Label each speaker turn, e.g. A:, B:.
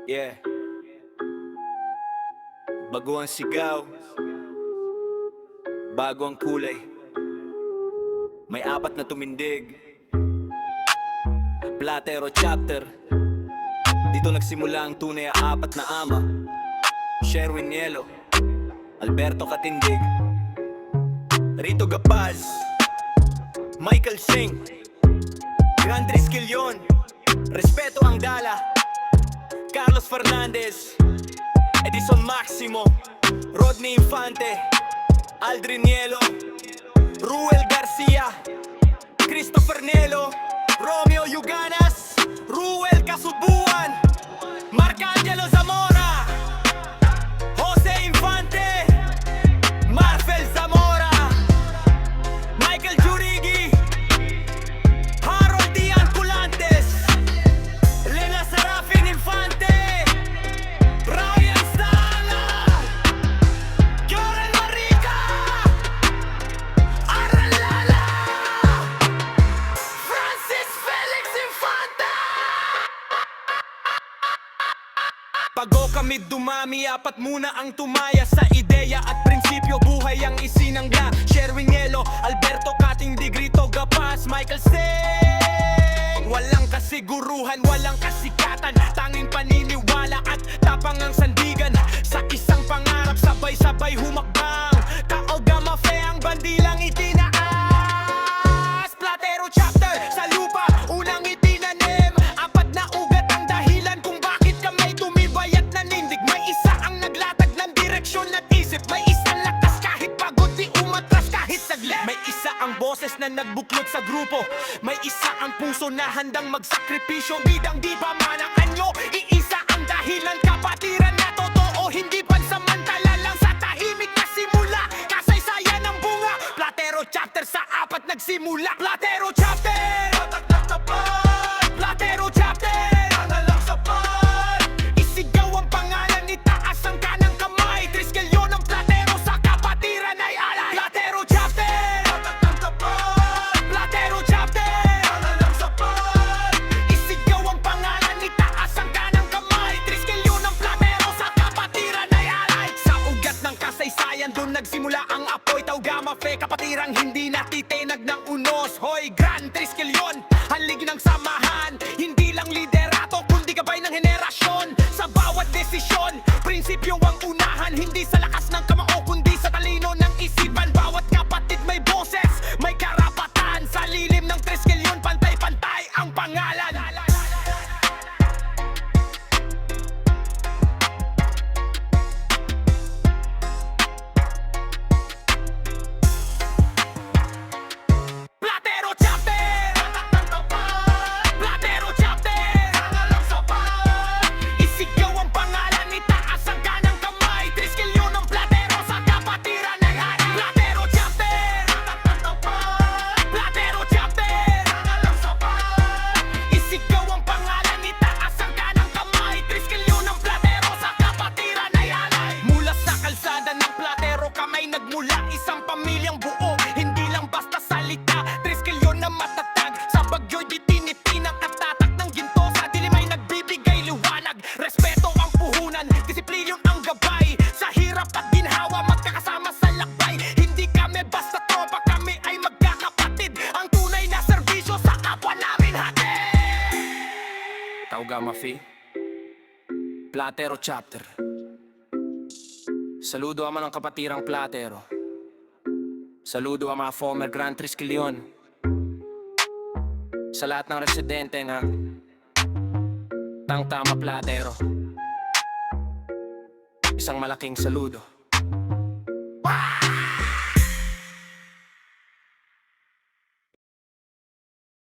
A: Yeah, bago ang sigaw, bago ang kulay. May apat na tumindig, Platero chapter. Dito nagsimula ang tunay apat na ama: Sherwin Yelo, Alberto Katindig, Rito Gapaz, Michael Singh, Grand Triskelion, Respeto ang Dala, Carlos Fernandez, Edison Maximo, Rodney Infante, Aldrin Yelo, Ruel Garcia, Christopher Nelo, Romeo Yuganas, Ruel Kasubuan, Marcangelo Zamora, Jose Infante, Marfel Zamora, Michael Jurigi, Harold Dian Culantes, Lena Serafin Infante, Ryan Sala, Joren Marica, Aralala, Francis Felix Infante. Bago kami dumami, apat muna ang tumaya sa ideya at prinsipyo, buhay ang isinangla. Sherwin Yelo, Alberto Katindig, Rito Gapaz, Michael Singh. Walang kasiguruhan, walang kasikatan, tanging paniniwala at tapang ang sandigan. Sa isang pangarap, sabay-sabay humakbang. Kaogama fe ang bandilang itinaas. Platero chapter sa lupa, unang itinanim. Apat na ugat ang dahilan kung bakit kami tumibay at nanindig. May isa ang naglatag ng direksyon at isip. May isang lakas kahit pagod, di umatras kahit saglit. May isa ang boses na nagbuklod sa grupo. May isa ang puso na handang magsakripisyo. Bidang di pa man ang anyo, iisa ang dahilan. Kapatiran na totoo, hindi pansamantala lang sa tahimik na simula. Kasaysayan ng bunga, Platero chapter sa apat nagsimula. Platero chapter, Platero chapter, lang sapat. Isigaw ang pangalan, itaas ang kanang kamay. Triskelion ng Platero sa kapatiran ay alay. Platero chapter, Platero chapter, lang sapat. Isigaw ang pangalan, itaas ang kanang kamay. Triskelion ng Platero sa kapatiran ay alay. Sa ugat ng kasaysayan, doon nagsimula ang apoy. Taugama fe, kapatirang hindi natitinag ng unos. Hoy, Grand Triskelion, halig ng samahan. Hindi lang liderato, kundi gabay ng henerasyon. Sa bawat desisyon, prinsipyo ang unahan. Hindi sa lakas ng kamao, kundi sa talino ng isipan. Bawat kapatid may boses, may karapatan. Sa lilim ng Triskelion, pantay-pantay ang pangalan. Platero chapter, Platero chapter, isigaw ang pangalan, itaas ang kanang kamay. Triskelion ng Platero sa kapatiran ay alay. Platero chapter, Platero chapter, isigaw ang pangalan, itaas ang kanang kamay. Triskelion ng Platero sa kapatiran ay alay. Mula sa kalsada ng Platero kamay nagmula, isang pamilyang buo, hindi lang basta salita. Triskelion na matatag, sa bagyo'y di tinitinang at tatak ng ginto. Sa dilim ay nagbibigay liwanag, respeto ang puhunan, disiplinyon ang gabay. Sa hirap at ginhawa, magkakasama sa lakbay. Hindi kami basta tropa, kami ay magkakapatid. Ang tunay na serbisyo sa kapwa namin hatid. Taugama fe, Platero chapter. Saludo ang mga kapatirang Platero. Saludo ang mga former Grand Triskelion. Sa lahat ng residente ng Tangtama Platero, isang malaking saludo.